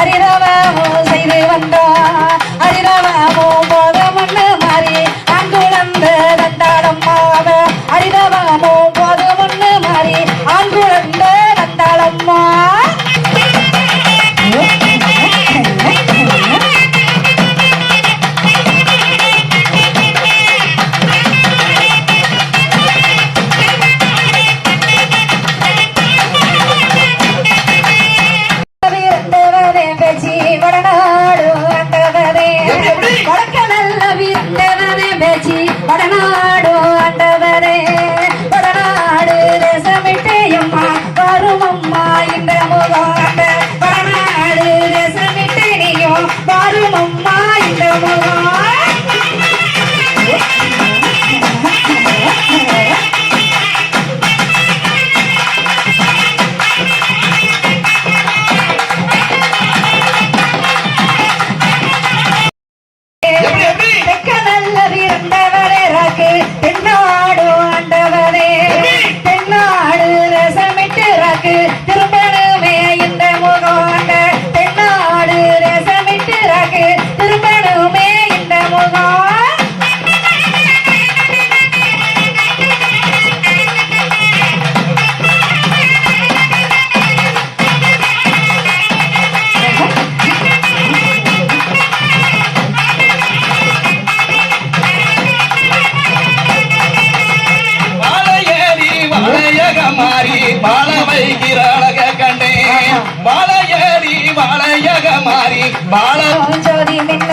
அரிரவமோ செய்து வந்தான் அரிரவமோ போதமண்ணு மாறி ஆண் குழந்தை தந்தாளம்மாவ அரிரவமோ போதமண்ணு மாறி ஆண் குழந்தை தந்தாளம்மா வடநாடு ஆண்டவரே வடநாடு தேசமிட்டேயம்மா வரும் அம்மா இந்த முகாண்ட வடநாடு தேசமிட்டேனியும் வரும் அம்மா இந்த முகாம் தென்னாடு ஆண்டவரே தென்னாடு ரசமிட்டு திரும்பணுமே இந்த முகாண்ட தென்னாடு ரசமிட்டு திரும்பணுமே இந்த முகாம் மாறி பால வைக்கிற அழக கண்டே வாழையடி வாழையக மாறி பால ஜோதி மின்ன